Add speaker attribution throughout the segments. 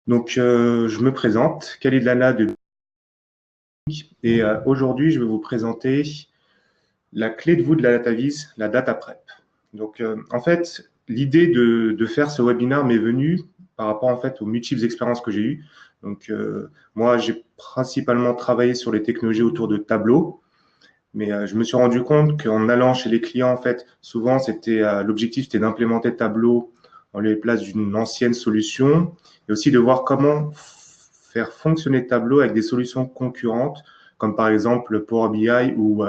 Speaker 1: Donc, je me présente, Khalid Lana de et aujourd'hui, je vais vous présenter la clé de voûte de la DataVis, la Data Prep. Donc, en fait, l'idée de faire ce webinaire m'est venue par rapport en fait aux multiples expériences que j'ai eues. Donc, moi, j'ai principalement travaillé sur les technologies autour de Tableau, mais je me suis rendu compte qu'en allant chez les clients, en fait, souvent, l'objectif, c'était d'implémenter Tableau en lieu et place d'une ancienne solution, et aussi de voir comment faire fonctionner Tableau avec des solutions concurrentes, comme par exemple Power BI ou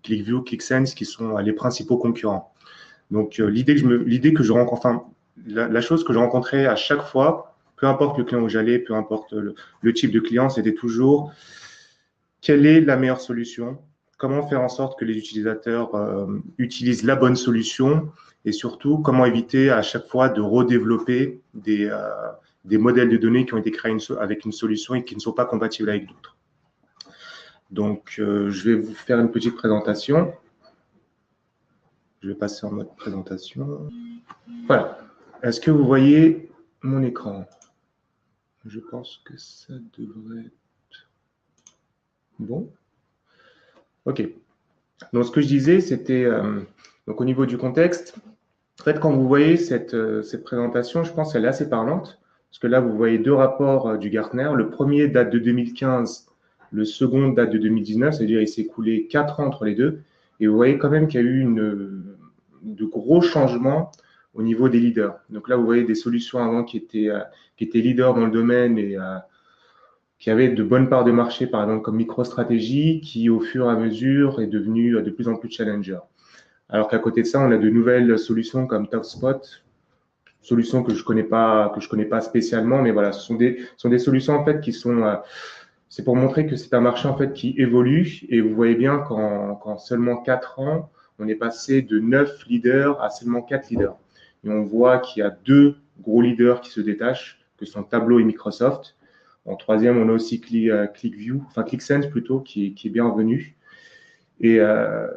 Speaker 1: ClickView, ClickSense, qui sont les principaux concurrents. Donc, la chose que je rencontrais à chaque fois, peu importe le client où j'allais, peu importe le type de client, c'était toujours quelle est la meilleure solution, comment faire en sorte que les utilisateurs utilisent la bonne solution et surtout comment éviter à chaque fois de redévelopper des modèles de données qui ont été créés avec une solution et qui ne sont pas compatibles avec d'autres. Donc, je vais vous faire une petite présentation. Je vais passer en mode présentation. Voilà. Est-ce que vous voyez mon écran? Je pense que ça devrait être bon. OK. Donc, ce que je disais, c'était donc au niveau du contexte. En fait, quand vous voyez cette présentation, je pense qu'elle est assez parlante. Parce que là, vous voyez deux rapports du Gartner. Le premier date de 2015, le second date de 2019, c'est-à-dire il s'est écoulé 4 ans entre les deux. Et vous voyez quand même qu'il y a eu de gros changements au niveau des leaders. Donc là, vous voyez des solutions avant qui étaient leaders dans le domaine et qui avaient de bonnes parts de marché, par exemple comme MicroStrategy, qui au fur et à mesure est devenu de plus en plus challenger. Alors qu'à côté de ça, on a de nouvelles solutions comme TopSpot, solutions que je connais pas spécialement, mais voilà, ce sont des solutions en fait qui sont c'est pour montrer que c'est un marché en fait qui évolue et vous voyez bien qu'en seulement 4 ans, on est passé de 9 leaders à seulement 4 leaders. Et on voit qu'il y a deux gros leaders qui se détachent, que sont Tableau et Microsoft. En troisième, on a aussi ClickView, enfin ClickSense plutôt, qui est bien revenu. Et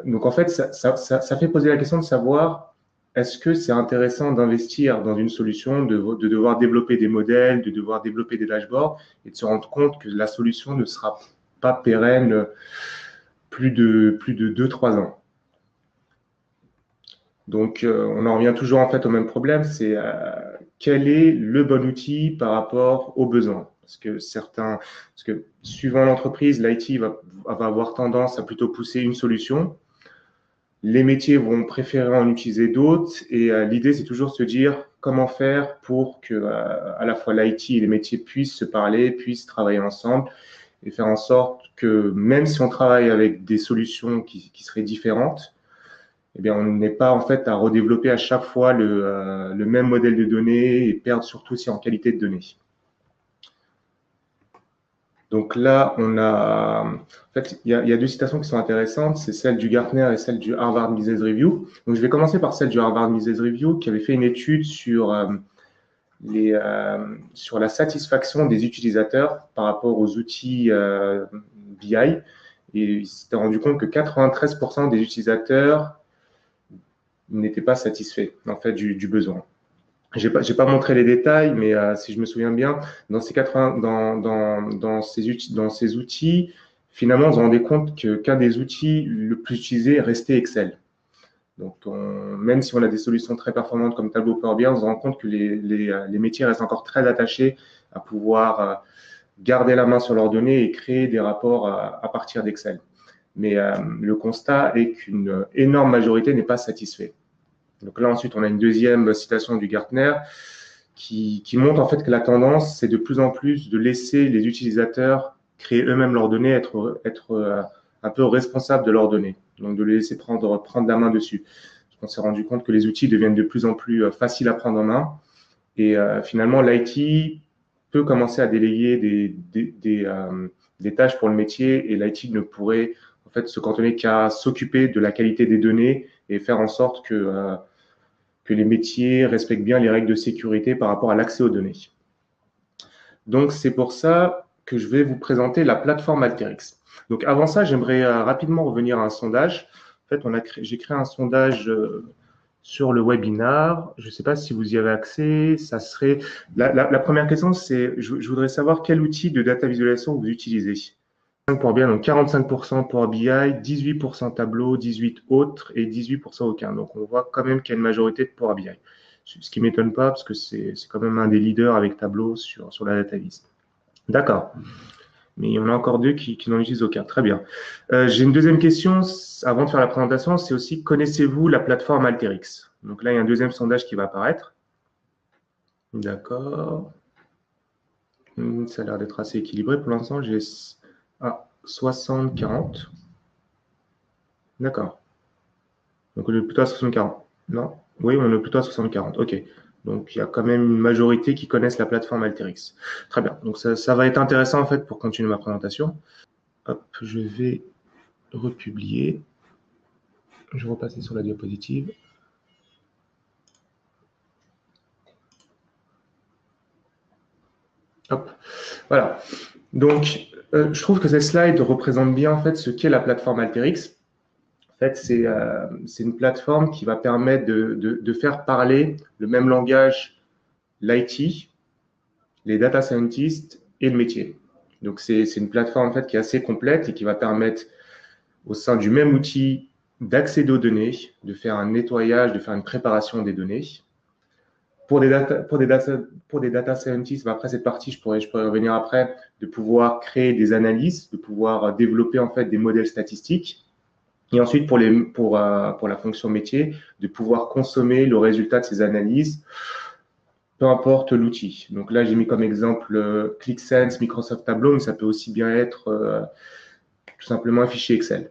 Speaker 1: donc en fait, ça fait poser la question de savoir est-ce que c'est intéressant d'investir dans une solution, de devoir développer des modèles, de devoir développer des dashboards et de se rendre compte que la solution ne sera pas pérenne plus de 2-3 ans. Donc, on en revient toujours en fait au même problème, c'est quel est le bon outil par rapport aux besoins. Parce que suivant l'entreprise, l'IT va avoir tendance à plutôt pousser une solution. Les métiers vont préférer en utiliser d'autres et l'idée, c'est toujours de se dire comment faire pour que à la fois l'IT et les métiers puissent se parler, puissent travailler ensemble et faire en sorte que même si on travaille avec des solutions qui seraient différentes, eh bien, on n'est pas en fait à redévelopper à chaque fois le même modèle de données et perdre surtout aussi en qualité de données. Donc là, en fait, il y a deux citations qui sont intéressantes, c'est celle du Gartner et celle du Harvard Business Review. Donc, je vais commencer par celle du Harvard Business Review qui avait fait une étude sur la satisfaction des utilisateurs par rapport aux outils BI. Et il s'était rendu compte que 93% des utilisateurs n'étaient pas satisfaits en fait du besoin. Je n'ai pas montré les détails, mais si je me souviens bien, dans ces outils, finalement, on se rendait compte qu'un des outils le plus utilisé restait Excel. Donc, même si on a des solutions très performantes comme Tableau, Power BI, on se rend compte que les métiers restent encore très attachés à pouvoir garder la main sur leurs données et créer des rapports à partir d'Excel. Mais le constat est qu'une énorme majorité n'est pas satisfait. Donc là, ensuite, on a une deuxième citation du Gartner qui montre en fait que la tendance, c'est de plus en plus de laisser les utilisateurs créer eux-mêmes leurs données, être un peu responsables de leurs données. Donc, de les laisser prendre la main dessus. On s'est rendu compte que les outils deviennent de plus en plus faciles à prendre en main. Et finalement, l'IT peut commencer à déléguer des tâches pour le métier et l'IT ne pourrait en fait se cantonner qu'à s'occuper de la qualité des données et faire en sorte que les métiers respectent bien les règles de sécurité par rapport à l'accès aux données. Donc, c'est pour ça que je vais vous présenter la plateforme Alteryx. Donc, avant ça, j'aimerais rapidement revenir à un sondage. En fait, j'ai créé un sondage sur le webinar. Je ne sais pas si vous y avez accès. Ça serait la première question, c'est je voudrais savoir quel outil de data visualisation vous utilisez. Power BI, donc 45% Power BI, 18% Tableau, 18 autres et 18% aucun. Donc on voit quand même qu'il y a une majorité de Power BI. Ce qui ne m'étonne pas parce que c'est quand même un des leaders avec Tableau sur la data vis. D'accord. Mais il y en a encore deux qui n'en utilisent aucun. Très bien. J'ai une deuxième question avant de faire la présentation. C'est aussi, connaissez-vous la plateforme Alteryx? Donc là, il y a un deuxième sondage qui va apparaître. D'accord. Ça a l'air d'être assez équilibré. Pour l'instant, j'ai 60-40. D'accord. Donc on est plutôt à 60-40. Non? Oui, on est plutôt à 60-40. OK. Donc il y a quand même une majorité qui connaissent la plateforme Alteryx. Très bien. Donc ça va être intéressant en fait pour continuer ma présentation. Hop, je vais republier. Je vais repasser sur la diapositive. Hop, voilà. Donc, je trouve que ces slides représentent bien en fait ce qu'est la plateforme Alteryx. En fait, c'est une plateforme qui va permettre de faire parler le même langage l'IT, les data scientists et le métier. Donc, c'est une plateforme en fait qui est assez complète et qui va permettre au sein du même outil d'accéder aux données, de faire un nettoyage, de faire une préparation des données. Pour des data scientists, après cette partie, je pourrais revenir après, de pouvoir créer des analyses, de pouvoir développer en fait des modèles statistiques. Et ensuite, pour la fonction métier, de pouvoir consommer le résultat de ces analyses, peu importe l'outil. Donc là, j'ai mis comme exemple ClickSense, Microsoft Tableau, mais ça peut aussi bien être tout simplement un fichier Excel.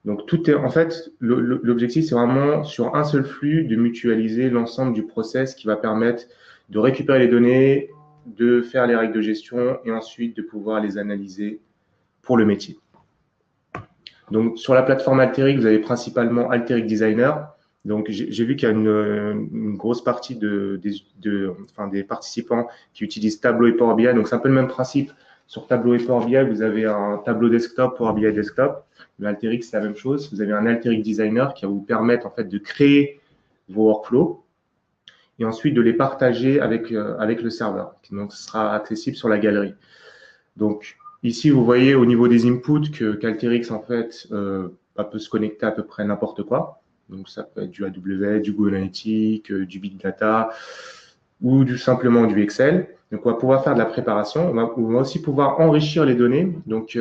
Speaker 1: Donc, tout est, en fait, l'objectif, c'est vraiment sur un seul flux de mutualiser l'ensemble du process qui va permettre de récupérer les données, de faire les règles de gestion et ensuite de pouvoir les analyser pour le métier. Donc, sur la plateforme Alteryx, vous avez principalement Alteryx Designer. Donc, j'ai vu qu'il y a une grosse partie des participants qui utilisent Tableau et Power BI. Donc, c'est un peu le même principe. Sur Tableau et Power BI, vous avez un tableau desktop, Power BI desktop. Le Alteryx, c'est la même chose. Vous avez un Alteryx Designer qui va vous permettre en fait de créer vos workflows et ensuite de les partager avec le serveur. Donc, ce sera accessible sur la galerie. Donc, ici, vous voyez au niveau des inputs qu'Alteryx, en fait, peut se connecter à peu près n'importe quoi. Donc, ça peut être du AWS, du Google Analytics, du Big Data ou simplement du Excel. Donc, on va pouvoir faire de la préparation. On va aussi pouvoir enrichir les données. Donc,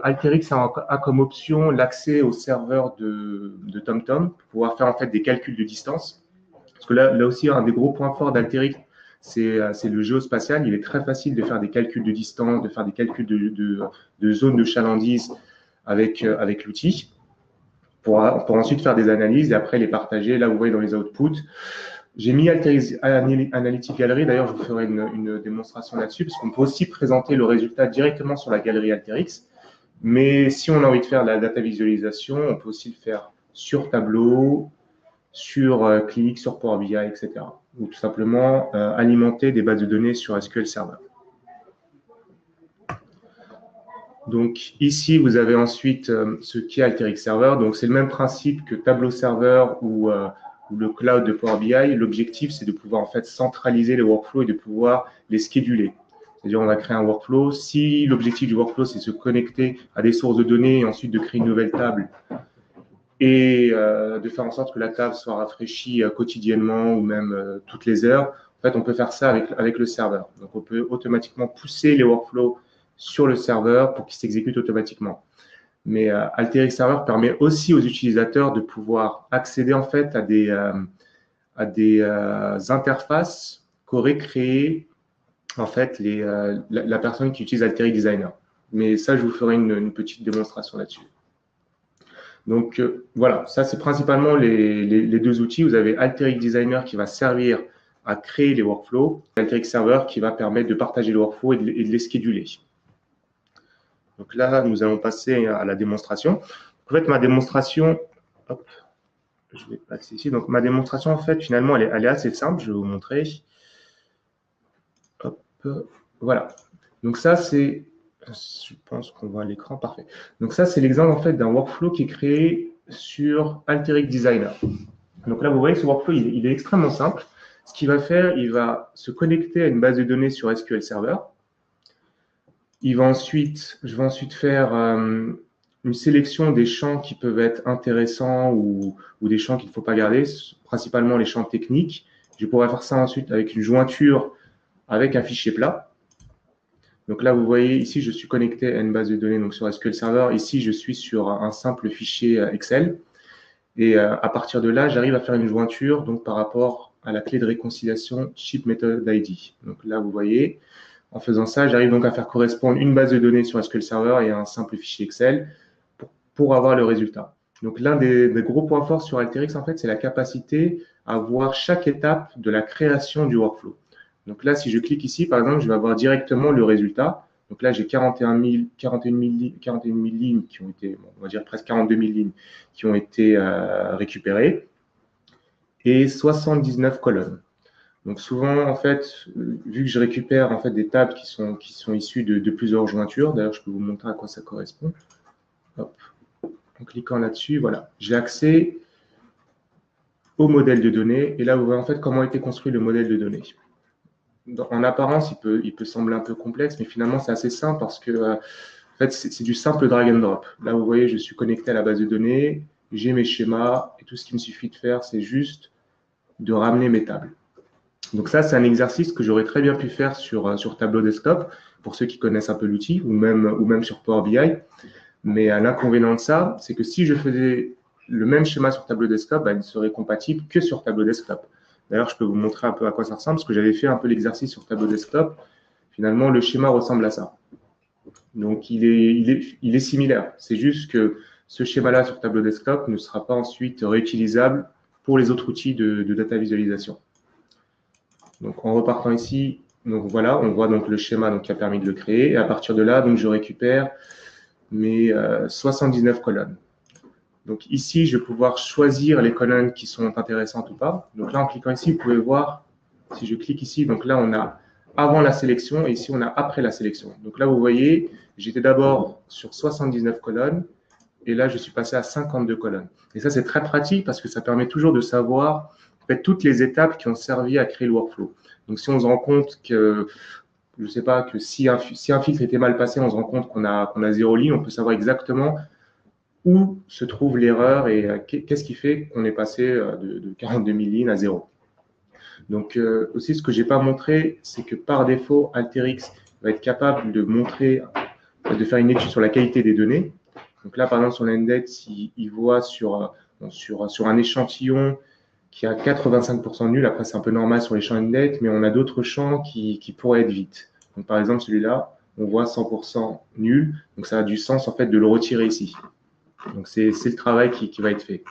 Speaker 1: Alteryx a comme option l'accès au serveur de TomTom pour pouvoir faire en fait des calculs de distance. Parce que là aussi, un des gros points forts d'Alteryx, c'est le géospatial. Il est très facile de faire des calculs de distance, de faire des calculs de zones de chalandise avec l'outil pour ensuite faire des analyses et après les partager. Là, vous voyez dans les outputs. J'ai mis Alteryx Analytics Gallery. D'ailleurs, je vous ferai une démonstration là-dessus parce qu'on peut aussi présenter le résultat directement sur la galerie Alteryx. Mais si on a envie de faire de la data visualisation, on peut aussi le faire sur Tableau, sur Click, sur Power BI, etc. Ou tout simplement alimenter des bases de données sur SQL Server. Donc ici, vous avez ensuite ce qu'est Alteryx Server. Donc c'est le même principe que Tableau Server ou le cloud de Power BI. L'objectif, c'est de pouvoir en fait centraliser les workflows et de pouvoir les scheduler. C'est-à-dire, on va créer un workflow. Si l'objectif du workflow, c'est de se connecter à des sources de données et ensuite de créer une nouvelle table et de faire en sorte que la table soit rafraîchie quotidiennement ou même toutes les heures, en fait, on peut faire ça avec le serveur. Donc, on peut automatiquement pousser les workflows sur le serveur pour qu'ils s'exécutent automatiquement. Mais Alteryx Server permet aussi aux utilisateurs de pouvoir accéder en fait à des interfaces qu'aurait créées en fait la personne qui utilise Alteryx Designer. Mais ça, je vous ferai une petite démonstration là-dessus. Donc voilà, ça c'est principalement les deux outils. Vous avez Alteryx Designer qui va servir à créer les workflows, et Alteryx Server qui va permettre de partager les workflows et de les scheduler. Donc là, nous allons passer à la démonstration. En fait, ma démonstration, hop, je vais passer ici. Donc ma démonstration, en fait, finalement, elle est assez simple. Je vais vous montrer. Hop, voilà. Donc ça, c'est, je pense qu'on voit l'écran, parfait. Donc ça, c'est l'exemple en fait d'un workflow qui est créé sur Alteryx Designer. Donc là, vous voyez, ce workflow, il est extrêmement simple. Ce qu'il va faire, il va se connecter à une base de données sur SQL Server. Je vais ensuite faire une sélection des champs qui peuvent être intéressants ou des champs qu'il ne faut pas garder, principalement les champs techniques. Je pourrais faire ça ensuite avec une jointure avec un fichier plat. Donc là, vous voyez, ici, je suis connecté à une base de données donc sur SQL Server. Ici, je suis sur un simple fichier Excel. Et à partir de là, j'arrive à faire une jointure donc, par rapport à la clé de réconciliation ShipMethodID. Donc là, vous voyez, en faisant ça, j'arrive donc à faire correspondre une base de données sur SQL Server et un simple fichier Excel pour avoir le résultat. Donc l'un des gros points forts sur Alteryx, en fait, c'est la capacité à voir chaque étape de la création du workflow. Donc là, si je clique ici, par exemple, je vais avoir directement le résultat. Donc là, j'ai 41 000 lignes qui ont été, on va dire presque 42 000 lignes qui ont été récupérées et 79 colonnes. Donc souvent, en fait, vu que je récupère en fait des tables qui sont issues de plusieurs jointures, d'ailleurs, je peux vous montrer à quoi ça correspond. Hop. En cliquant là-dessus, voilà, j'ai accès au modèle de données. Et là, vous voyez en fait comment a été construit le modèle de données. En apparence, il peut sembler un peu complexe, mais finalement, c'est assez simple parce que en fait, c'est du simple drag and drop. Là, vous voyez, je suis connecté à la base de données, j'ai mes schémas, et tout ce qu'il me suffit de faire, c'est juste de ramener mes tables. Donc ça, c'est un exercice que j'aurais très bien pu faire sur Tableau Desktop, pour ceux qui connaissent un peu l'outil, ou même sur Power BI. Mais l'inconvénient de ça, c'est que si je faisais le même schéma sur Tableau Desktop, il ne serait compatible que sur Tableau Desktop. D'ailleurs, je peux vous montrer un peu à quoi ça ressemble, parce que j'avais fait un peu l'exercice sur Tableau Desktop. Finalement, le schéma ressemble à ça. Donc, il est similaire. C'est juste que ce schéma-là sur Tableau Desktop ne sera pas ensuite réutilisable pour les autres outils de data visualisation. Donc, en repartant ici, donc voilà, on voit donc le schéma donc, qui a permis de le créer. Et à partir de là, donc, je récupère mes 79 colonnes. Donc ici, je vais pouvoir choisir les colonnes qui sont intéressantes ou pas. Donc là, en cliquant ici, vous pouvez voir, si je clique ici, donc là, on a avant la sélection et ici, on a après la sélection. Donc là, vous voyez, j'étais d'abord sur 79 colonnes et là, je suis passé à 52 colonnes. Et ça, c'est très pratique parce que ça permet toujours de savoir en fait, toutes les étapes qui ont servi à créer le workflow. Donc si on se rend compte que je ne sais pas, que si un filtre était mal passé, on se rend compte qu'on a 0 ligne, on peut savoir exactement où se trouve l'erreur et qu'est-ce qui fait qu'on est passé de 42 000 lignes à 0. Donc, aussi, ce que je n'ai pas montré, c'est que par défaut, Alteryx va être capable de montrer, de faire une étude sur la qualité des données. Donc là, par exemple, sur l'index, il voit sur un échantillon qui a 85% nul. Après, c'est un peu normal sur les champs index, mais on a d'autres champs qui pourraient être vite. Donc, par exemple, celui-là, on voit 100% nul. Donc, ça a du sens, en fait, de le retirer ici. Donc, c'est le travail qui va être fait.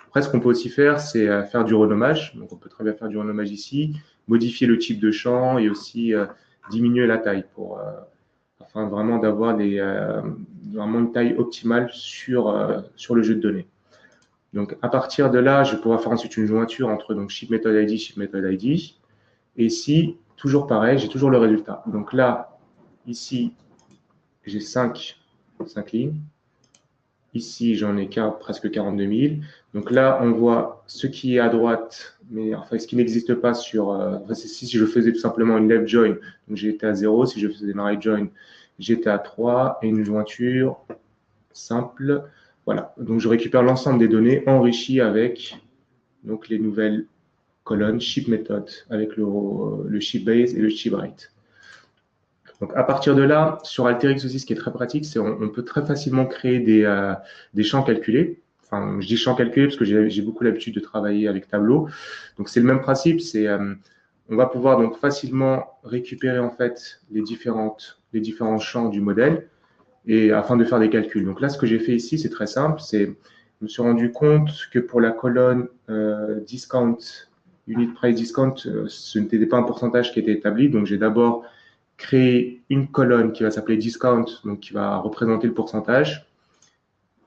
Speaker 1: Après, ce qu'on peut aussi faire, c'est faire du renommage. Donc, on peut très bien faire du renommage ici, modifier le type de champ et aussi diminuer la taille afin vraiment d'avoir vraiment une taille optimale sur le jeu de données. Donc, à partir de là, je vais pouvoir faire ensuite une jointure entre donc, ShipMethodID, ShipMethodID. Et ici, toujours pareil, j'ai toujours le résultat. Donc là, ici, j'ai 5 lignes. Ici, j'en ai presque 42 000. Donc là, on voit ce qui est à droite, mais enfin, ce qui n'existe pas sur… si je faisais tout simplement une left join, donc j'étais à 0. Si je faisais une right join, j'étais à 3. Et une jointure simple. Voilà. Donc, je récupère l'ensemble des données enrichies avec donc, les nouvelles colonnes ShipMethod avec le ShipBase et le ShipWrite. Donc, à partir de là, sur Alteryx aussi, ce qui est très pratique, c'est qu'on peut très facilement créer des champs calculés. Enfin, je dis champs calculés parce que j'ai beaucoup l'habitude de travailler avec Tableau. Donc, c'est le même principe. On va pouvoir donc facilement récupérer en fait les différents champs du modèle et afin de faire des calculs. Donc là, ce que j'ai fait ici, c'est très simple. Je me suis rendu compte que pour la colonne discount, unit price discount, ce n'était pas un pourcentage qui était établi. Donc, j'ai d'abord créé une colonne qui va s'appeler discount, donc qui va représenter le pourcentage.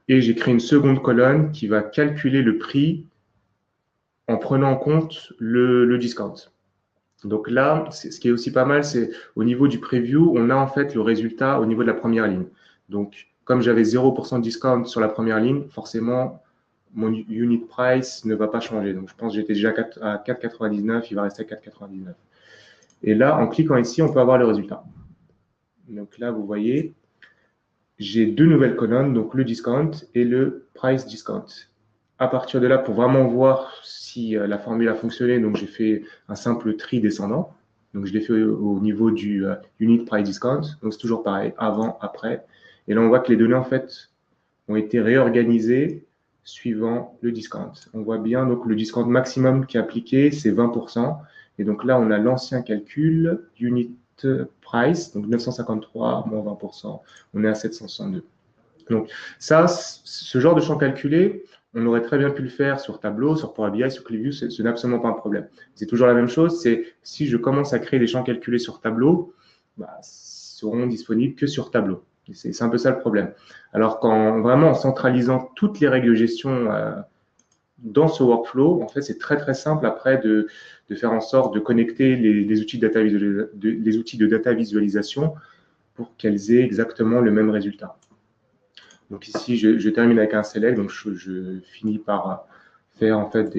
Speaker 1: Et j'ai créé une seconde colonne qui va calculer le prix en prenant en compte le discount. Donc là, ce qui est aussi pas mal, c'est au niveau du preview, on a en fait le résultat au niveau de la première ligne. Donc, comme j'avais 0% de discount sur la première ligne, forcément, mon unit price ne va pas changer. Donc, je pense que j'étais déjà à 4,99, il va rester à 4,99. Et là, en cliquant ici, on peut avoir le résultat. Donc là, vous voyez, j'ai deux nouvelles colonnes, donc le discount et le price discount. À partir de là, pour vraiment voir si la formule a fonctionné, donc j'ai fait un simple tri descendant. Donc je l'ai fait au niveau du unit price discount. Donc c'est toujours pareil, avant, après. Et là, on voit que les données, en fait, ont été réorganisées suivant le discount. On voit bien, donc le discount maximum qui est appliqué, c'est 20%. Et donc là, on a l'ancien calcul, unit price, donc 953 moins 20%, on est à 762. Donc ça, ce genre de champ calculé, on aurait très bien pu le faire sur Tableau, sur Power BI, sur ClickView, ce n'est absolument pas un problème. C'est toujours la même chose, c'est si je commence à créer des champs calculés sur Tableau, bah, seront disponibles que sur Tableau. C'est un peu ça le problème. Alors vraiment en centralisant toutes les règles de gestion dans ce workflow, en fait, c'est très très simple après de faire en sorte de connecter les outils de data visualisation pour qu'elles aient exactement le même résultat. Donc ici, je termine avec un select, donc je finis par faire en fait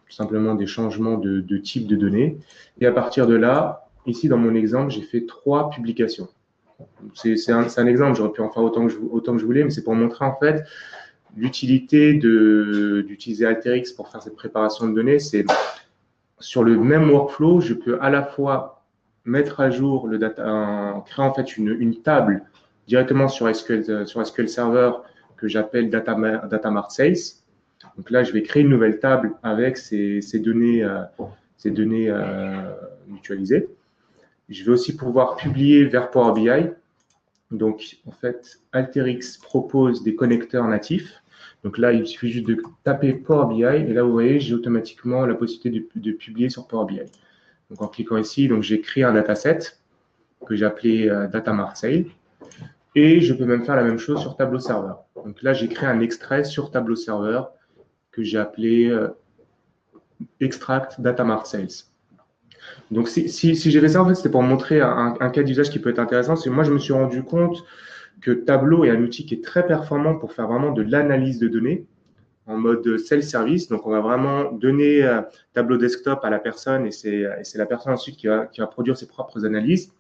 Speaker 1: simplement des changements de type de données. Et à partir de là, ici dans mon exemple, j'ai fait 3 publications. C'est un exemple, j'aurais pu en faire autant que je voulais, mais c'est pour montrer en fait l'utilité d'utiliser Alteryx pour faire cette préparation de données. C'est sur le même workflow, je peux à la fois mettre à jour le data, créer en fait une table directement sur SQL Server que j'appelle Data Mart Sales. Donc là, je vais créer une nouvelle table avec ces données mutualisées. Je vais aussi pouvoir publier vers Power BI. Donc, en fait, Alteryx propose des connecteurs natifs. Donc là, il suffit juste de taper Power BI et là, vous voyez, j'ai automatiquement la possibilité de publier sur Power BI. Donc, en cliquant ici, j'ai créé un dataset que j'ai appelé Data Mart Sale. Et je peux même faire la même chose sur Tableau Server. Donc là, j'ai créé un extrait sur Tableau Server que j'ai appelé Extract Data Mart Sales. Donc, si j'ai fait ça, en fait, c'était pour montrer un cas d'usage qui peut être intéressant. C'est que moi, je me suis rendu compte que Tableau est un outil qui est très performant pour faire vraiment de l'analyse de données en mode self-service. Donc, on va vraiment donner Tableau Desktop à la personne et c'est la personne ensuite qui va produire ses propres analyses.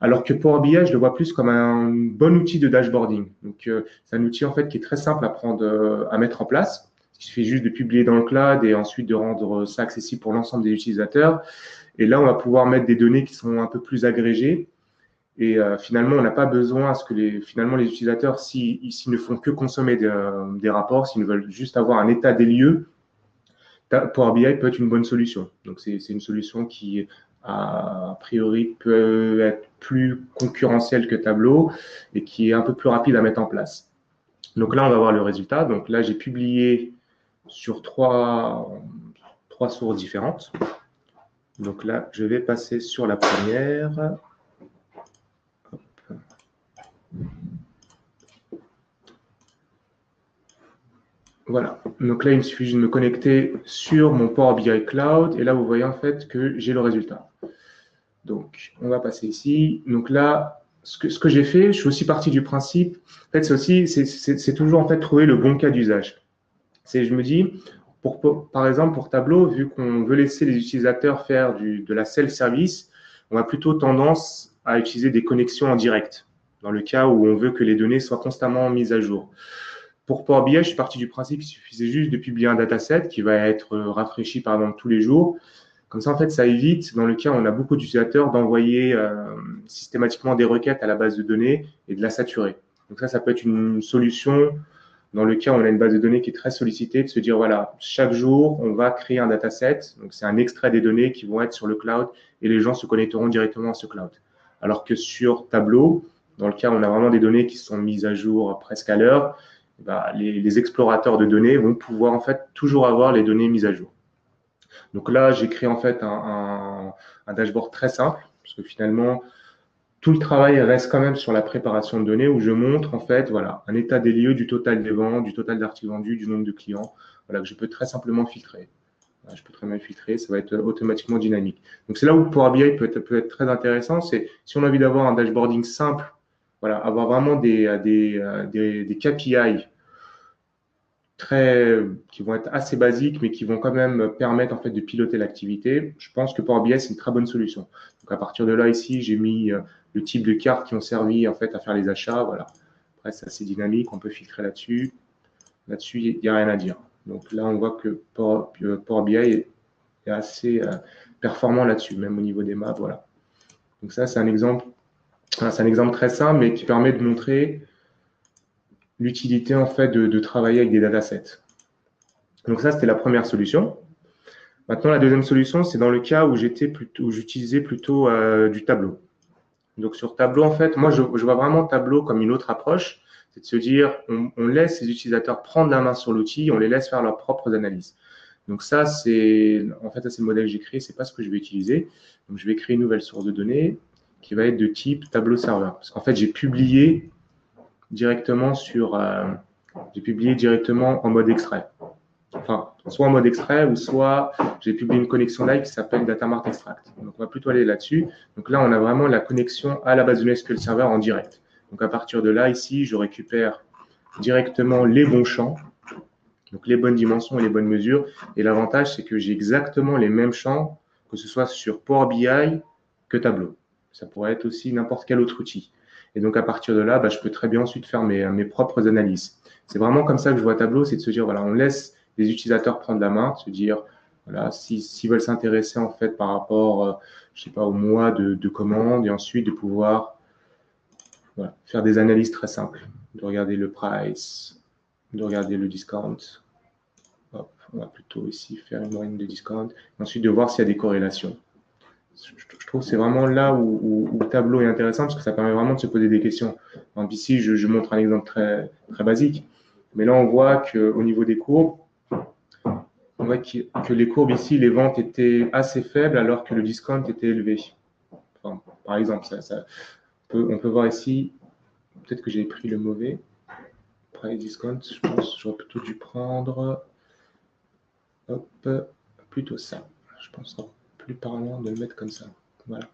Speaker 1: Alors que Power BI, je le vois plus comme un bon outil de dashboarding. Donc, c'est un outil en fait qui est très simple à mettre en place. Il suffit juste de publier dans le cloud et ensuite de rendre ça accessible pour l'ensemble des utilisateurs. Et là, on va pouvoir mettre des données qui sont un peu plus agrégées. Et finalement, on n'a pas besoin à ce que les utilisateurs, s'ils ne font que consommer des rapports, s'ils veulent juste avoir un état des lieux, Power BI peut être une bonne solution. Donc, c'est une solution qui, a priori, peut être plus concurrentielle que Tableau et qui est un peu plus rapide à mettre en place. Donc là, on va voir le résultat. Donc là, j'ai publié sur trois sources différentes. Donc là, je vais passer sur la première. Hop. Voilà. Donc là, il me suffit de me connecter sur mon Power BI Cloud. Et là, vous voyez en fait que j'ai le résultat. Donc, on va passer ici. Donc là, ce que j'ai fait, je suis aussi parti du principe, en fait, c'est toujours en fait trouver le bon cas d'usage. Je me dis, par exemple, pour Tableau, vu qu'on veut laisser les utilisateurs faire de la self-service, on a plutôt tendance à utiliser des connexions en direct, dans le cas où on veut que les données soient constamment mises à jour. Pour Power BI, je suis parti du principe qu'il suffisait juste de publier un dataset qui va être rafraîchi par exemple tous les jours. Comme ça, en fait, ça évite, dans le cas où on a beaucoup d'utilisateurs, d'envoyer systématiquement des requêtes à la base de données et de la saturer. Donc ça peut être une solution dans le cas où on a une base de données qui est très sollicitée, de se dire, voilà, chaque jour, on va créer un dataset. Donc, c'est un extrait des données qui vont être sur le cloud et les gens se connecteront directement à ce cloud. Alors que sur Tableau, dans le cas où on a vraiment des données qui sont mises à jour presque à l'heure, les explorateurs de données vont pouvoir en fait toujours avoir les données mises à jour. Donc là, j'ai créé en fait un dashboard très simple, parce que finalement, tout le travail reste quand même sur la préparation de données où je montre en fait voilà, un état des lieux du total des ventes, du total d'articles vendus, du nombre de clients, voilà, que je peux très simplement filtrer. Voilà, je peux très bien filtrer, ça va être automatiquement dynamique. Donc c'est là où Power BI peut être très intéressant, c'est si on a envie d'avoir un dashboarding simple, voilà, avoir vraiment des KPI qui vont être assez basiques, mais qui vont quand même permettre en fait de piloter l'activité, je pense que Power BI, c'est une très bonne solution. Donc à partir de là, ici, j'ai mis le type de cartes qui ont servi en fait à faire les achats. Voilà. Après, c'est assez dynamique, on peut filtrer là-dessus. Là-dessus, il n'y a rien à dire. Donc là, on voit que Power BI est assez performant là-dessus, même au niveau des maps. Voilà. Donc ça, c'est un exemple très simple, mais qui permet de montrer l'utilité en fait de travailler avec des datasets. Donc ça, c'était la première solution. Maintenant, la deuxième solution, c'est dans le cas où j'utilisais plutôt du Tableau. Donc sur Tableau, en fait, moi, je vois vraiment Tableau comme une autre approche, c'est de se dire, on laisse les utilisateurs prendre la main sur l'outil, on les laisse faire leurs propres analyses. Donc ça, c'est le modèle que j'ai créé, c'est pas ce que je vais utiliser. Donc je vais créer une nouvelle source de données qui va être de type Tableau serveur. Parce qu'en fait, j'ai publié directement en mode extrait. Enfin, soit en mode extrait ou soit j'ai publié une connexion live qui s'appelle Datamart Extract. Donc, on va plutôt aller là-dessus. Donc là, on a vraiment la connexion à la base de données SQL Server en direct. Donc, à partir de là, ici, je récupère directement les bons champs, donc les bonnes dimensions et les bonnes mesures. Et l'avantage, c'est que j'ai exactement les mêmes champs, que ce soit sur Power BI que Tableau. Ça pourrait être aussi n'importe quel autre outil. Et donc, à partir de là, je peux très bien ensuite faire mes propres analyses. C'est vraiment comme ça que je vois Tableau, c'est de se dire, voilà, on laisse les utilisateurs prendre la main, se dire, voilà, s'ils veulent s'intéresser en fait par rapport, je sais pas, au mois de commandes, et ensuite de pouvoir faire des analyses très simples, de regarder le price, de regarder le discount. Hop, on va plutôt ici faire une moyenne de discount, et ensuite de voir s'il y a des corrélations. Je trouve que c'est vraiment là où le tableau est intéressant parce que ça permet vraiment de se poser des questions. Donc ici, je montre un exemple très, très basique, mais là, on voit qu'au niveau des courbes, on voit que les courbes ici, les ventes étaient assez faibles alors que le discount était élevé. Enfin, par exemple, on peut voir ici, peut-être que j'ai pris le mauvais. Price discount, je pense que j'aurais plutôt dû prendre plutôt ça. Je pense que c'est plus parlant de le mettre comme ça. Voilà.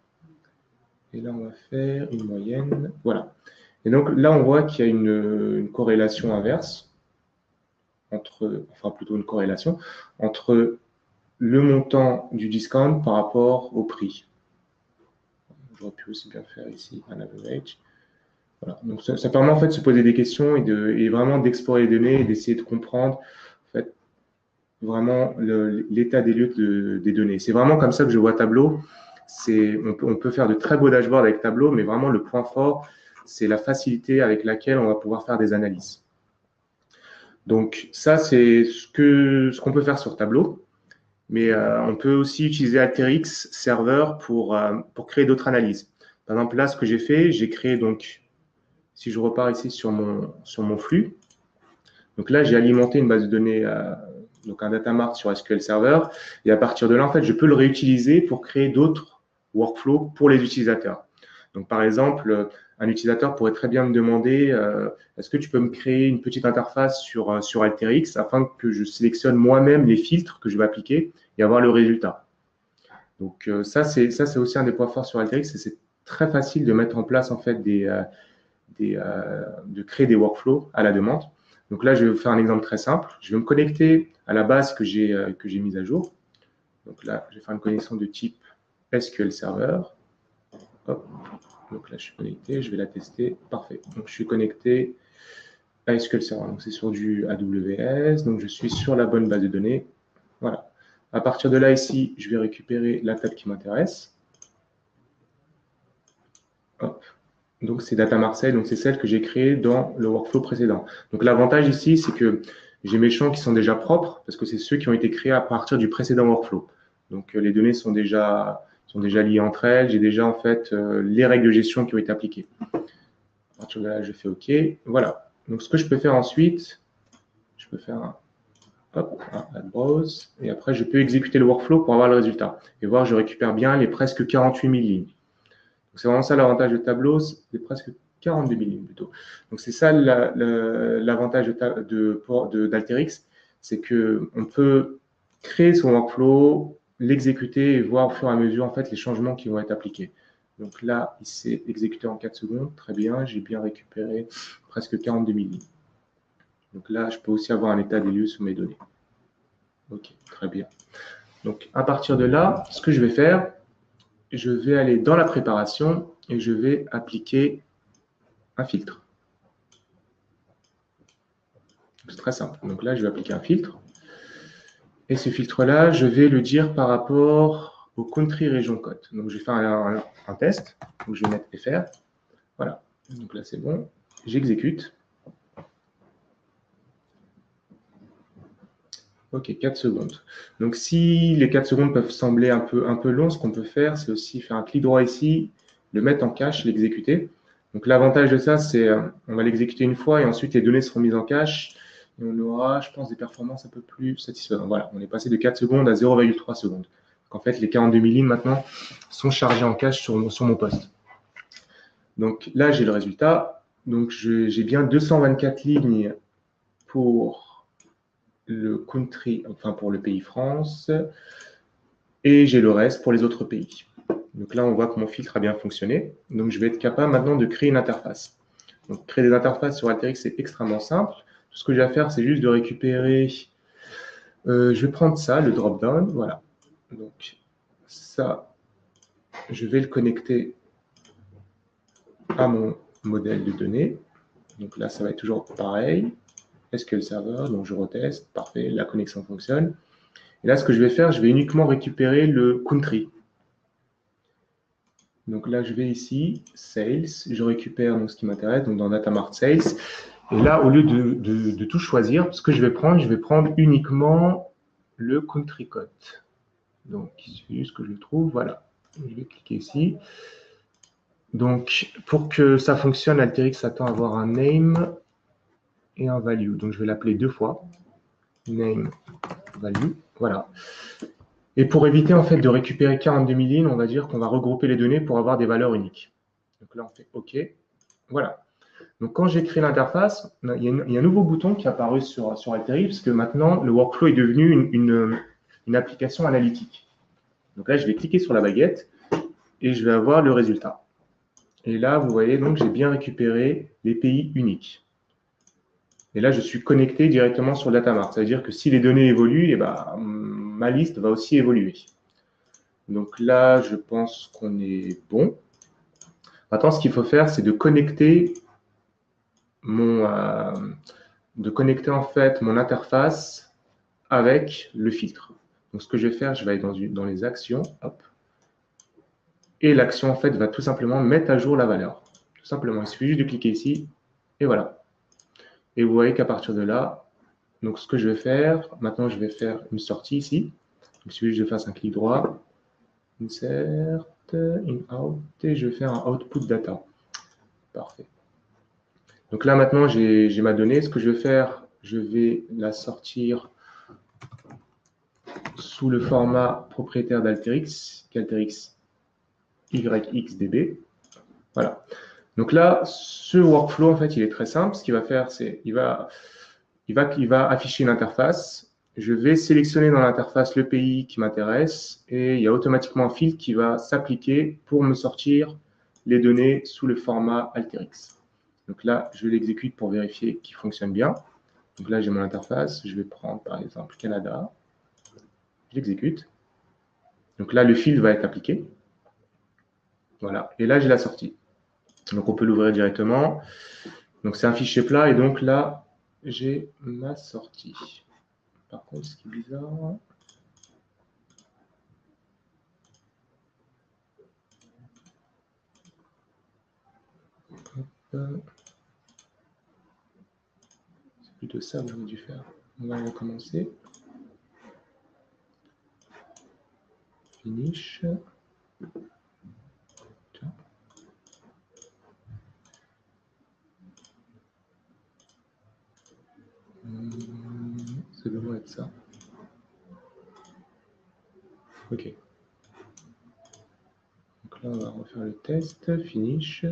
Speaker 1: Et là, on va faire une moyenne. Voilà. Et donc là, on voit qu'il y a une corrélation inverse plutôt une corrélation entre le montant du discount par rapport au prix. J'aurais pu aussi bien faire ici un average. Voilà. Donc ça permet en fait de se poser des questions et vraiment d'explorer les données et d'essayer de comprendre en fait, vraiment l'état des lieux des données. C'est vraiment comme ça que je vois Tableau. On peut faire de très beaux dashboards avec Tableau, mais vraiment le point fort, c'est la facilité avec laquelle on va pouvoir faire des analyses. Donc ça, c'est ce qu'on peut faire sur Tableau. Mais on peut aussi utiliser Alteryx Server pour créer d'autres analyses. Par exemple, là, ce que j'ai fait, j'ai créé donc, si je repars ici sur mon flux, donc là, j'ai alimenté une base de données, donc un datamart sur SQL Server, et à partir de là, en fait, je peux le réutiliser pour créer d'autres workflows pour les utilisateurs. Donc, par exemple, un utilisateur pourrait très bien me demander est-ce que tu peux me créer une petite interface sur Alteryx afin que je sélectionne moi-même les filtres que je vais appliquer et avoir le résultat. Donc, ça, c'est aussi un des points forts sur Alteryx, c'est très facile de mettre en place en fait de créer des workflows à la demande. Donc là, je vais vous faire un exemple très simple. Je vais me connecter à la base que j'ai mise à jour. Donc là, je vais faire une connexion de type SQL Server. Hop. Donc là, je suis connecté, je vais la tester. Parfait. Donc, je suis connecté à SQL Server. Donc, c'est sur du AWS. Donc, je suis sur la bonne base de données. Voilà. À partir de là, ici, je vais récupérer la table qui m'intéresse. Hop. Donc, c'est Data Marseille, donc c'est celle que j'ai créée dans le workflow précédent. Donc, l'avantage ici, c'est que j'ai mes champs qui sont déjà propres, parce que c'est ceux qui ont été créés à partir du précédent workflow. Donc, les données sont déjà liées entre elles. J'ai déjà, en fait, les règles de gestion qui ont été appliquées. À partir de là, je fais OK. Voilà. Donc, ce que je peux faire ensuite, je peux faire un add browse, et après, je peux exécuter le workflow pour avoir le résultat. Et voir, je récupère bien les presque 48 000 lignes. C'est vraiment ça l'avantage de Tableau, c'est presque 42 000 lignes plutôt. Donc c'est ça l'avantage d'Alterix, c'est qu'on peut créer son workflow, l'exécuter et voir au fur et à mesure en fait les changements qui vont être appliqués. Donc là, il s'est exécuté en 4 secondes, très bien, j'ai bien récupéré presque 42 000 lignes. Donc là, je peux aussi avoir un état des lieux sur mes données. OK, très bien. Donc, à partir de là, ce que je vais faire, je vais aller dans la préparation et je vais appliquer un filtre. C'est très simple. Donc là, je vais appliquer un filtre. Et ce filtre-là, je vais le dire par rapport au country region code. Donc, je vais faire un test. Donc, je vais mettre FR. Voilà. Donc là, c'est bon. J'exécute. OK, 4 secondes. Donc, si les 4 secondes peuvent sembler un peu longs, ce qu'on peut faire, c'est aussi faire un clic droit ici, le mettre en cache, l'exécuter. Donc, l'avantage de ça, c'est on va l'exécuter une fois et ensuite les données seront mises en cache. Et on aura, je pense, des performances un peu plus satisfaisantes. Voilà, on est passé de 4 secondes à 0,3 secondes. Donc, en fait, les 42 000 lignes maintenant sont chargées en cache sur mon poste. Donc là, j'ai le résultat. Donc, j'ai bien 224 lignes pour le country, enfin pour le pays France, et j'ai le reste pour les autres pays. Donc là, on voit que mon filtre a bien fonctionné. Donc, je vais être capable maintenant de créer une interface. Donc, créer des interfaces sur Alteryx, c'est extrêmement simple. Tout ce que j'ai à faire, c'est juste de récupérer. Je vais prendre ça, le drop-down. Voilà. Donc, ça, je vais le connecter à mon modèle de données. Donc là, ça va être toujours pareil. SQL Server, donc je reteste. Parfait, la connexion fonctionne. Et là, ce que je vais faire, je vais uniquement récupérer le country. Donc là, je vais ici, Sales, je récupère donc, ce qui m'intéresse, donc dans Data Mart Sales. Et là, au lieu de tout choisir, ce que je vais prendre uniquement le country code. Donc, il suffit juste que je le trouve, voilà. Je vais cliquer ici. Donc, pour que ça fonctionne, Alteryx s'attend à avoir un name et un value. Donc, je vais l'appeler 2 fois. Name, value, voilà. Et pour éviter en fait de récupérer 42 000 lignes, on va dire qu'on va regrouper les données pour avoir des valeurs uniques. Donc là, on fait OK. Voilà. Donc quand j'ai créé l'interface, il y a un nouveau bouton qui est apparu sur Alteryx, parce que maintenant, le workflow est devenu une application analytique. Donc là, je vais cliquer sur la baguette et je vais avoir le résultat. Et là, vous voyez, donc j'ai bien récupéré les pays uniques. Et là, je suis connecté directement sur le Datamart. Ça veut dire que si les données évoluent, eh ben, ma liste va aussi évoluer. Donc là, je pense qu'on est bon. Maintenant, ce qu'il faut faire, c'est de connecter en fait mon interface avec le filtre. Donc, ce que je vais faire, je vais aller dans les actions, hop, et l'action en fait va tout simplement mettre à jour la valeur. Tout simplement, il suffit juste de cliquer ici, et voilà. Et vous voyez qu'à partir de là, donc ce que je vais faire, maintenant je vais faire une sortie ici. Il suffit juste de faire un clic droit, insert, in out, et je vais faire un output data. Parfait. Donc là, maintenant, j'ai ma donnée. Ce que je vais faire, je vais la sortir sous le format propriétaire d'Alterix, qu'Alterix YXDB. Voilà. Donc là, ce workflow, en fait, il est très simple. Ce qu'il va faire, c'est il va afficher une interface. Je vais sélectionner dans l'interface le pays qui m'intéresse et il y a automatiquement un filtre qui va s'appliquer pour me sortir les données sous le format Alteryx. Donc là, je l'exécute pour vérifier qu'il fonctionne bien. Donc là, j'ai mon interface. Je vais prendre par exemple Canada. Je l'exécute. Donc là, le filtre va être appliqué. Voilà. Et là, j'ai la sortie. Donc on peut l'ouvrir directement. Donc c'est un fichier plat et donc là, j'ai ma sortie. Par contre, ce qui est bizarre, c'est plutôt ça que j'aurais dû faire. On va recommencer. Finish. Ça devrait être ça. Ok. Donc là, on va refaire le test. Finish.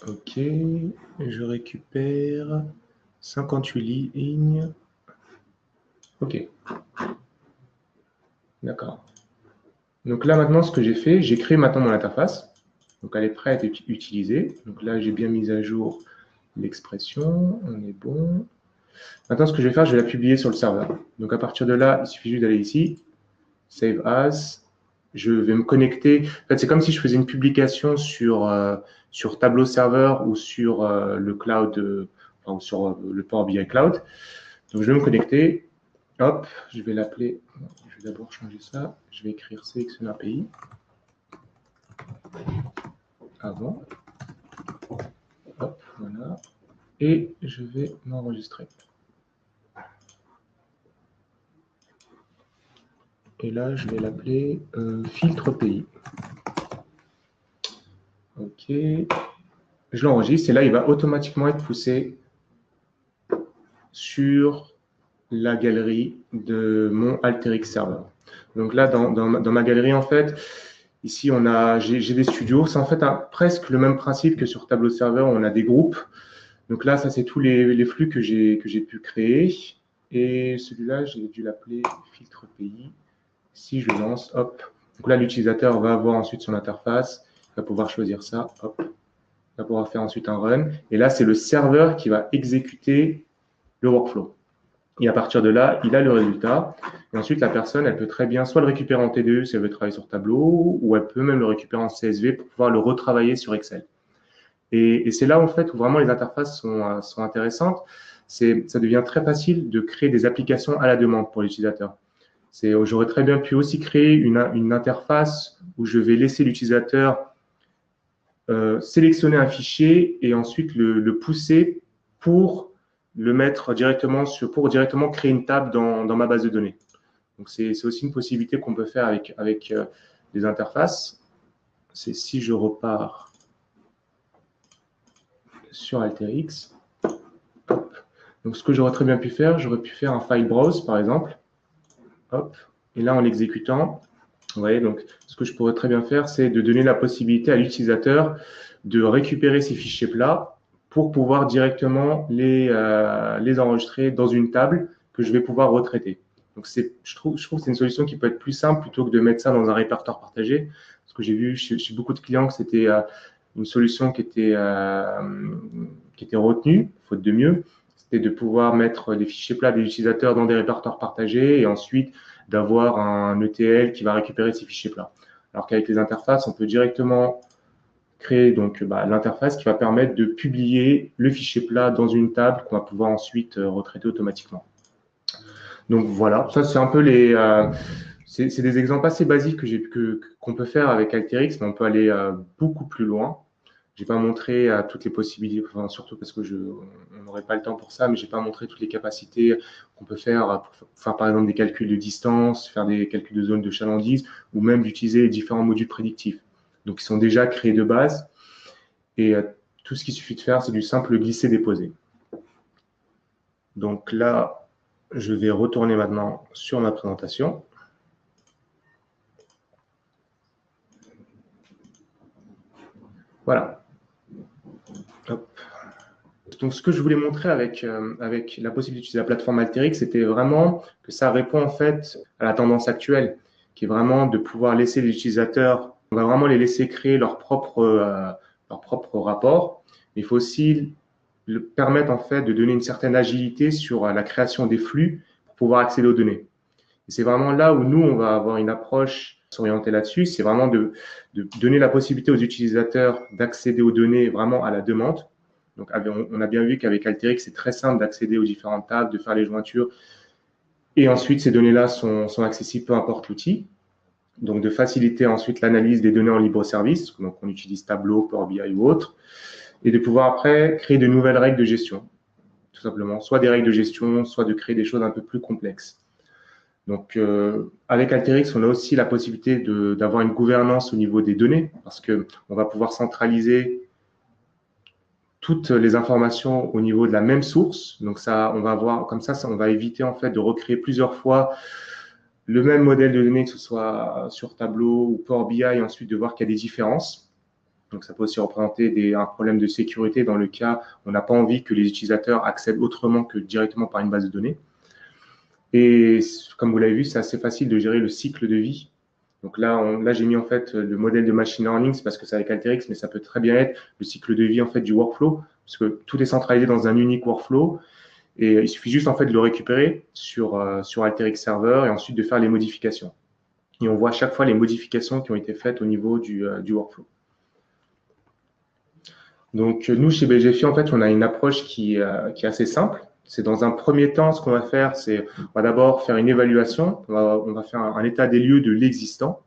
Speaker 1: Ok. Je récupère 58 lignes. Ok. D'accord. Donc là, maintenant, ce que j'ai fait, j'ai créé maintenant mon interface. Donc, elle est prête à être utilisée. Donc là, j'ai bien mis à jour l'expression. On est bon. Maintenant, ce que je vais faire, je vais la publier sur le serveur. Donc, à partir de là, il suffit juste d'aller ici, Save As. Je vais me connecter. En fait, c'est comme si je faisais une publication sur Tableau Serveur ou sur le cloud, enfin, ou sur le Power BI Cloud. Donc, je vais me connecter. Hop, je vais l'appeler. Je vais d'abord changer ça. Je vais écrire sélectionner API. Avant. Hop, voilà. Et je vais m'enregistrer. Et là, je vais l'appeler filtre pays. OK. Je l'enregistre et là, il va automatiquement être poussé sur la galerie de mon Alteryx serveur. Donc là, dans ma galerie, en fait, ici, j'ai des studios. C'est en fait presque le même principe que sur Tableau Serveur, on a des groupes. Donc là, ça, c'est tous les flux que j'ai pu créer. Et celui-là, j'ai dû l'appeler filtre pays. Si je le lance, hop. Donc là, l'utilisateur va avoir ensuite son interface. Il va pouvoir choisir ça, hop. Il va pouvoir faire ensuite un run. Et là, c'est le serveur qui va exécuter le workflow. Et à partir de là, il a le résultat. Et ensuite, la personne, elle peut très bien soit le récupérer en TDE si elle veut travailler sur Tableau, ou elle peut même le récupérer en CSV pour pouvoir le retravailler sur Excel. Et c'est là, en fait, où vraiment les interfaces sont intéressantes. Ça devient très facile de créer des applications à la demande pour l'utilisateur. J'aurais très bien pu aussi créer une interface où je vais laisser l'utilisateur sélectionner un fichier et ensuite le pousser pour le mettre directement pour directement créer une table dans ma base de données. Donc, c'est aussi une possibilité qu'on peut faire avec des interfaces. C'est si je repars sur Alteryx. Hop. Donc, ce que j'aurais très bien pu faire, j'aurais pu faire un file browse, par exemple. Hop. Et là, en l'exécutant, vous voyez, donc, ce que je pourrais très bien faire, c'est de donner la possibilité à l'utilisateur de récupérer ces fichiers plats pour pouvoir directement les enregistrer dans une table que je vais pouvoir retraiter. Donc, je trouve que c'est une solution qui peut être plus simple plutôt que de mettre ça dans un répertoire partagé. Parce que j'ai vu chez beaucoup de clients que c'était une solution qui était retenue, faute de mieux. C'était de pouvoir mettre des fichiers plats des utilisateurs dans des répertoires partagés et ensuite d'avoir un ETL qui va récupérer ces fichiers plats. Alors qu'avec les interfaces, on peut directement créer donc l'interface qui va permettre de publier le fichier plat dans une table qu'on va pouvoir ensuite retraiter automatiquement. Donc voilà, ça c'est un peu c'est des exemples assez basiques qu'on peut faire avec Alteryx, mais on peut aller beaucoup plus loin. Je n'ai pas montré toutes les possibilités, enfin, surtout parce que on n'aurait pas le temps pour ça, mais je n'ai pas montré toutes les capacités qu'on peut faire pour faire par exemple des calculs de distance, faire des calculs de zone de chalandise, ou même d'utiliser les différents modules prédictifs. Donc, ils sont déjà créés de base. Et tout ce qu'il suffit de faire, c'est du simple glisser-déposer. Donc là, je vais retourner maintenant sur ma présentation. Voilà. Hop. Donc, ce que je voulais montrer avec la possibilité d'utiliser la plateforme Alteryx, c'était vraiment que ça répond en fait à la tendance actuelle, qui est vraiment de pouvoir laisser les utilisateurs, on va vraiment les laisser créer leur propre rapport. Mais il faut aussi permettre en fait de donner une certaine agilité sur la création des flux pour pouvoir accéder aux données. Et c'est vraiment là où nous, on va avoir une approche s'orienter là-dessus, c'est vraiment de donner la possibilité aux utilisateurs d'accéder aux données vraiment à la demande. Donc, on a bien vu qu'avec Alteryx, c'est très simple d'accéder aux différentes tables, de faire les jointures. Et ensuite, ces données-là sont accessibles peu importe l'outil. Donc, de faciliter ensuite l'analyse des données en libre service. Donc, on utilise Tableau, Power BI ou autre. Et de pouvoir après créer de nouvelles règles de gestion, tout simplement. Soit des règles de gestion, soit de créer des choses un peu plus complexes. Donc, avec Alteryx, on a aussi la possibilité d'avoir une gouvernance au niveau des données parce qu'on va pouvoir centraliser toutes les informations au niveau de la même source. Donc, ça, on va avoir, comme ça, on va éviter en fait de recréer plusieurs fois le même modèle de données, que ce soit sur Tableau ou Power BI, et ensuite de voir qu'il y a des différences. Donc, ça peut aussi représenter un problème de sécurité dans le cas où on n'a pas envie que les utilisateurs accèdent autrement que directement par une base de données. Et comme vous l'avez vu, c'est assez facile de gérer le cycle de vie Donc là j'ai mis en fait le modèle de machine learning, c'est parce que c'est avec Alteryx, mais ça peut très bien être le cycle de vie en fait du workflow, parce que tout est centralisé dans un unique workflow. Et il suffit juste en fait de le récupérer sur Alteryx Server et ensuite de faire les modifications. Et on voit à chaque fois les modifications qui ont été faites au niveau du workflow. Donc nous, chez BGFI, en fait, on a une approche qui est assez simple. C'est dans un premier temps, ce qu'on va faire, c'est on va d'abord faire une évaluation. On va faire un état des lieux de l'existant.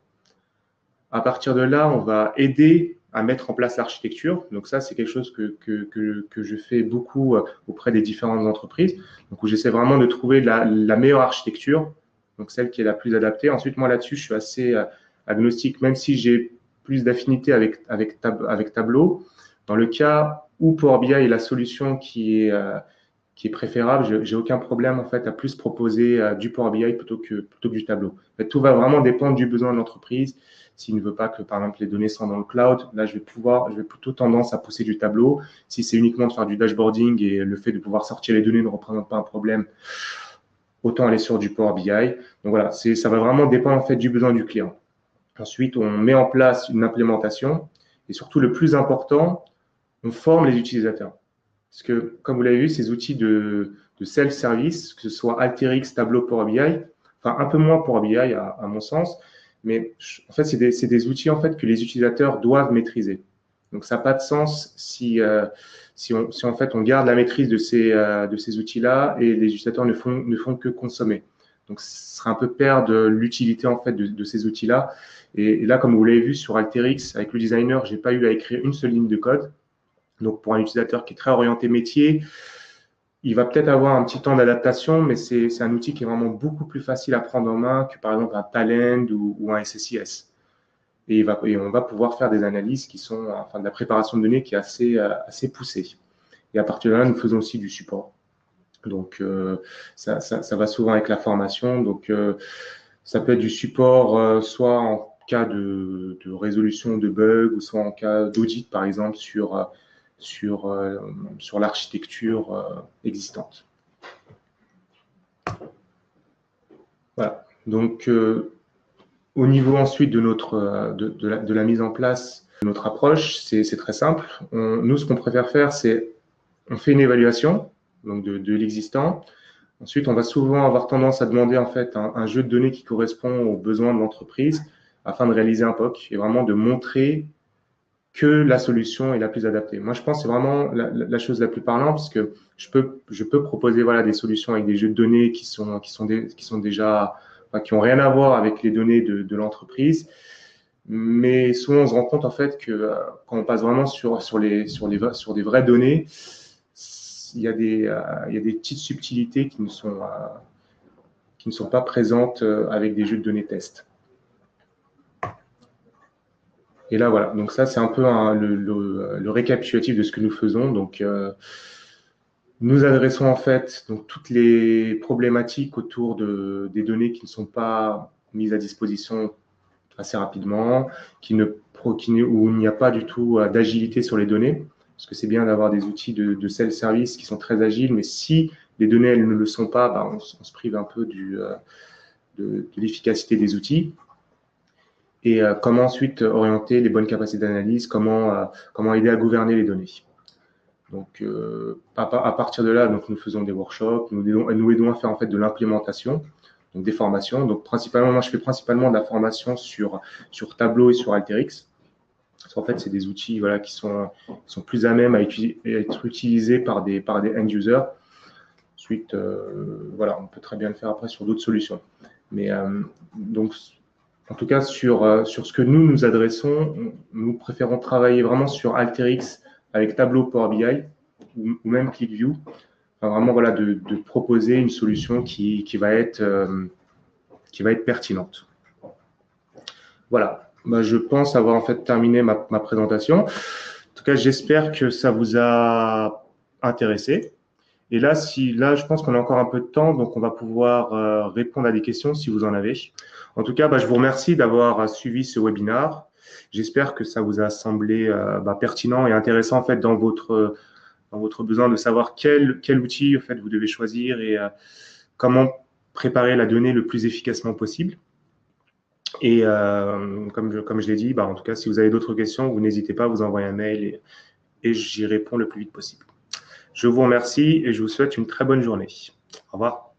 Speaker 1: À partir de là, on va aider à mettre en place l'architecture. Donc ça, c'est quelque chose que je fais beaucoup auprès des différentes entreprises. Donc où j'essaie vraiment de trouver la meilleure architecture, donc celle qui est la plus adaptée. Ensuite, moi là-dessus, je suis assez agnostique, même si j'ai plus d'affinité avec Tableau. Dans le cas où Power BI est la solution qui est préférable, j'ai aucun problème en fait à plus proposer du Power BI plutôt que du Tableau. En fait, tout va vraiment dépendre du besoin de l'entreprise. S'il ne veut pas que, par exemple, les données soient dans le cloud, là, je vais plutôt tendance à pousser du Tableau. Si c'est uniquement de faire du dashboarding et le fait de pouvoir sortir les données ne représente pas un problème, autant aller sur du Power BI. Donc voilà, ça va vraiment dépendre en fait du besoin du client. Ensuite, on met en place une implémentation et surtout, le plus important, on forme les utilisateurs. Parce que, comme vous l'avez vu, ces outils de self-service, que ce soit Alteryx, Tableau, Power BI, enfin un peu moins Power BI à mon sens, mais en fait, c'est des outils en fait que les utilisateurs doivent maîtriser. Donc, ça n'a pas de sens si en fait on garde la maîtrise de ces outils-là et les utilisateurs ne font que consommer. Donc, ce serait un peu perdre l'utilité en fait de ces outils-là. Et là, comme vous l'avez vu sur Alteryx, avec le designer, j'ai pas eu à écrire une seule ligne de code. Donc, pour un utilisateur qui est très orienté métier, il va peut-être avoir un petit temps d'adaptation, mais c'est un outil qui est vraiment beaucoup plus facile à prendre en main que, par exemple, un Talend ou un SSIS. Et on va pouvoir faire des analyses qui sont, enfin, de la préparation de données qui est assez poussée. Et à partir de là, nous faisons aussi du support. Donc, ça va souvent avec la formation. Donc, ça peut être du support soit en cas de résolution de bugs ou soit en cas d'audit, par exemple, sur l'architecture existante. Voilà. Donc, au niveau ensuite de la mise en place de notre approche, c'est très simple. Nous, ce qu'on préfère faire, c'est on fait une évaluation donc de l'existant. Ensuite, on va souvent avoir tendance à demander en fait un jeu de données qui correspond aux besoins de l'entreprise afin de réaliser un POC et vraiment de montrer que la solution est la plus adaptée. Moi, je pense que c'est vraiment la chose la plus parlante parce que je peux proposer voilà, des solutions avec des jeux de données qui n'ont rien à voir avec les données de l'entreprise. Mais souvent, on se rend compte en fait que quand on passe vraiment sur des vraies données, il y a des petites subtilités qui ne sont pas présentes avec des jeux de données test. Et là, voilà. Donc ça, c'est un peu le récapitulatif de ce que nous faisons. Donc, nous adressons en fait donc, toutes les problématiques autour des données qui ne sont pas mises à disposition assez rapidement, où il n'y a pas du tout d'agilité sur les données, parce que c'est bien d'avoir des outils de self-service qui sont très agiles, mais si les données elles ne le sont pas, bah, on se prive un peu de l'efficacité des outils. Et comment ensuite orienter les bonnes capacités d'analyse, comment aider à gouverner les données. Donc, à partir de là, donc, nous faisons des workshops, nous aidons à faire en fait de l'implémentation, donc des formations. Donc, principalement, moi, je fais principalement de la formation sur Tableau et sur Alteryx. Parce qu'en fait, c'est des outils voilà, qui sont plus à même à être utilisés par des end-users. Ensuite, voilà, on peut très bien le faire après sur d'autres solutions. Mais donc, en tout cas, sur ce que nous adressons, nous préférons travailler vraiment sur Alteryx avec Tableau Power BI ou même ClickView. Enfin, vraiment, voilà, de proposer une solution qui va être pertinente. Voilà. Bah, je pense avoir en fait terminé ma présentation. En tout cas, j'espère que ça vous a intéressé. Et là, je pense qu'on a encore un peu de temps, donc on va pouvoir répondre à des questions si vous en avez. En tout cas, bah, je vous remercie d'avoir suivi ce webinaire. J'espère que ça vous a semblé pertinent et intéressant en fait dans votre besoin de savoir quel outil en fait vous devez choisir et comment préparer la donnée le plus efficacement possible. Et comme je l'ai dit, en tout cas, si vous avez d'autres questions, vous n'hésitez pas à vous envoyer un mail et j'y réponds le plus vite possible. Je vous remercie et je vous souhaite une très bonne journée. Au revoir.